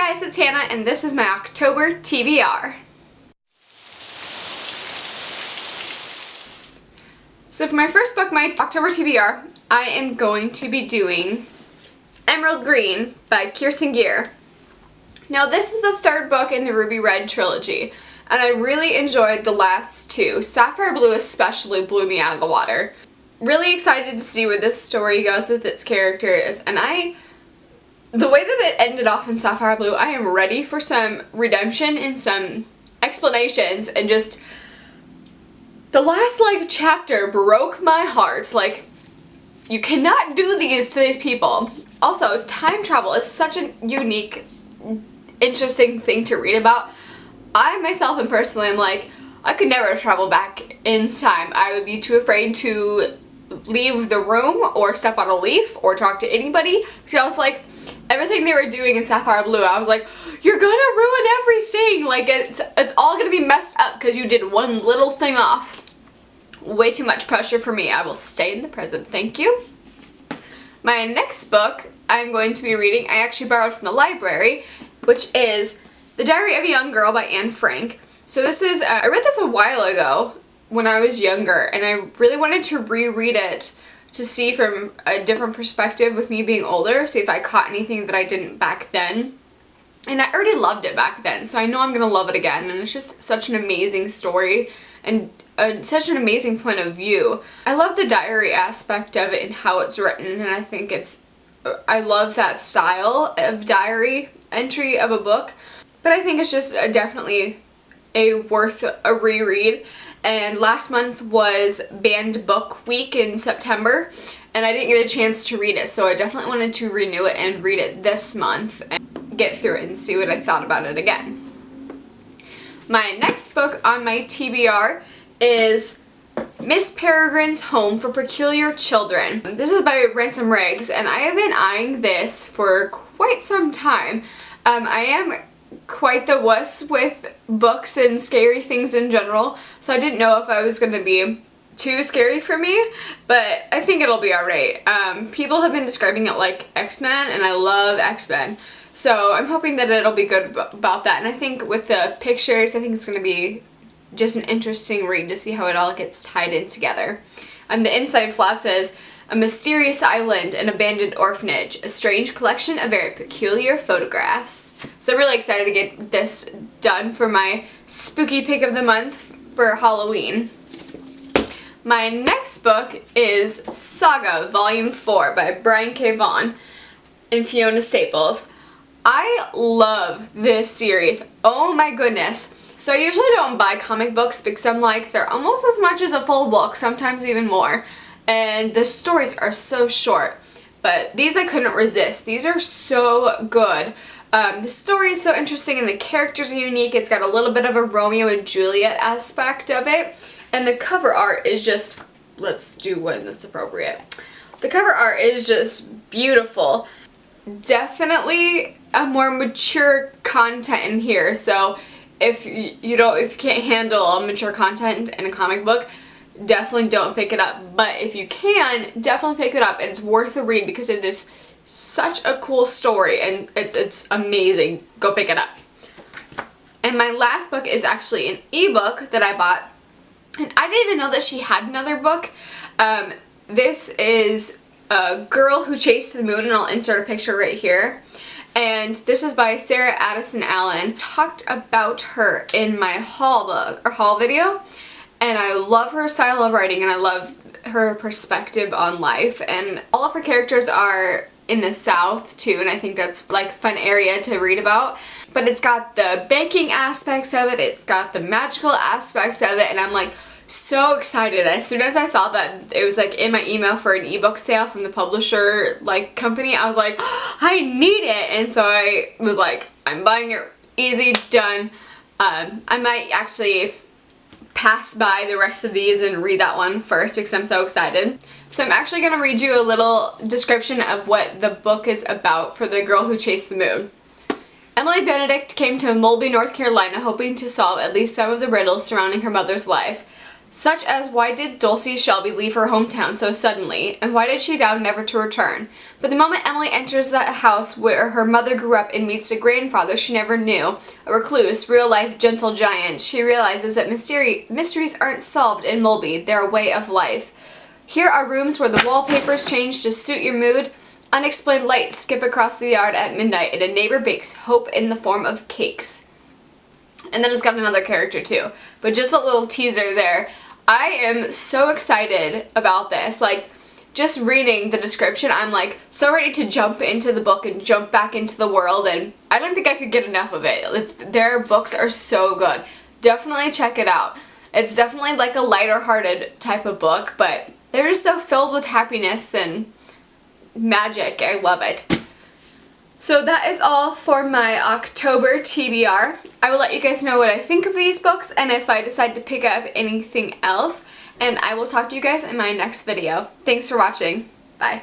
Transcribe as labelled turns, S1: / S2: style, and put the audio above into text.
S1: Hey guys, it's Hannah and this is my October TBR. So for my first book, my October TBR, I am going to be doing Emerald Green by Kirsten Gier. Now this is the third book in the Ruby Red trilogy, and I really enjoyed the last two. Sapphire Blue especially blew me out of the water. Really excited to see where this story goes with its characters, and the way that it ended off in Sapphire Blue, I am ready for some redemption and some explanations, and just the last chapter broke my heart. You cannot do these to these people. Also, time travel is such a unique, interesting thing to read about. I myself and personally am I could never travel back in time. I would be too afraid to leave the room or step on a leaf or talk to anybody, because I was everything they were doing in Sapphire Blue, I was like, you're gonna ruin everything. It's all gonna be messed up because you did one little thing off. Way too much pressure for me. I will stay in the present, thank you. My next book I'm going to be reading, I actually borrowed from the library, which is The Diary of a Young Girl by Anne Frank. So this is, I read this a while ago when I was younger, and I really wanted to reread it to see from a different perspective with me being older, see if I caught anything that I didn't back then. And I already loved it back then, so I know I'm gonna love it again, and it's just such an amazing story and such an amazing point of view. I love the diary aspect of it and how it's written, and I think I love that style of diary entry of a book, but I think it's just definitely worth a reread. And last month was Banned Book Week in September, and I didn't get a chance to read it, so I definitely wanted to renew it and read it this month and get through it and see what I thought about it again. My next book on my TBR is Miss Peregrine's Home for Peculiar Children. This is by Ransom Riggs, and I have been eyeing this for quite some time. I am quite the wuss with books and scary things in general, so I didn't know if I was going to be too scary for me, but I think it'll be alright. People have been describing it like X-Men, and I love X-Men, so I'm hoping that it'll be good about that. And I think with the pictures, I think it's going to be just an interesting read to see how it all gets tied in together. The inside flap says, "A mysterious island, an abandoned orphanage, a strange collection of very peculiar photographs." So I'm really excited to get this done for my spooky pick of the month for Halloween. My next book is Saga Volume 4 by Brian K. Vaughan and Fiona Staples. I love this series. Oh my goodness. So I usually don't buy comic books because I'm they're almost as much as a full book, sometimes even more. And the stories are so short, but these I couldn't resist. These are so good. The story is so interesting and the characters are unique. It's got a little bit of a Romeo and Juliet aspect of it, and the cover art is just, let's do one that's appropriate. The cover art is just beautiful. Definitely a more mature content in here, so if you can't handle mature content in a comic book, definitely don't pick it up. But if you can, definitely pick it up. It's worth a read because it is such a cool story and it's amazing. Go pick it up. And my last book is actually an ebook that I bought, and I didn't even know that she had another book. This is A Girl Who Chased the Moon, and I'll insert a picture right here. And this is by Sarah Addison Allen. Talked about her in my haul video. And I love her style of writing, and I love her perspective on life. And all of her characters are in the South too, and I think that's a fun area to read about. But it's got the baking aspects of it, it's got the magical aspects of it, and I'm so excited. As soon as I saw that it was in my email for an ebook sale from the publisher company, I was like, oh, I need it. And so I was I'm buying it. Easy, done. I might actually pass by the rest of these and read that one first because I'm so excited. So I'm actually going to read you a little description of what the book is about for The Girl Who Chased the Moon. Emily Benedict came to Mulby, North Carolina hoping to solve at least some of the riddles surrounding her mother's life. such as why did Dulcie Shelby leave her hometown so suddenly, and why did she vow never to return? But the moment Emily enters that house where her mother grew up and meets a grandfather she never knew, a recluse, real-life gentle giant, she realizes that mysteries aren't solved in Mulby, they're a way of life. Here are rooms where the wallpapers change to suit your mood, unexplained lights skip across the yard at midnight, and a neighbor bakes hope in the form of cakes. And then it's got another character too, but just a little teaser there. I am so excited about this. Like, just reading the description, I'm like so ready to jump into the book and jump back into the world, and I don't think I could get enough of it. Their books are so good. Definitely check it out. It's definitely like a lighter-hearted type of book, but they're just so filled with happiness and magic. I love it. So that is all for my October TBR. I will let you guys know what I think of these books and if I decide to pick up anything else. And I will talk to you guys in my next video. Thanks for watching. Bye.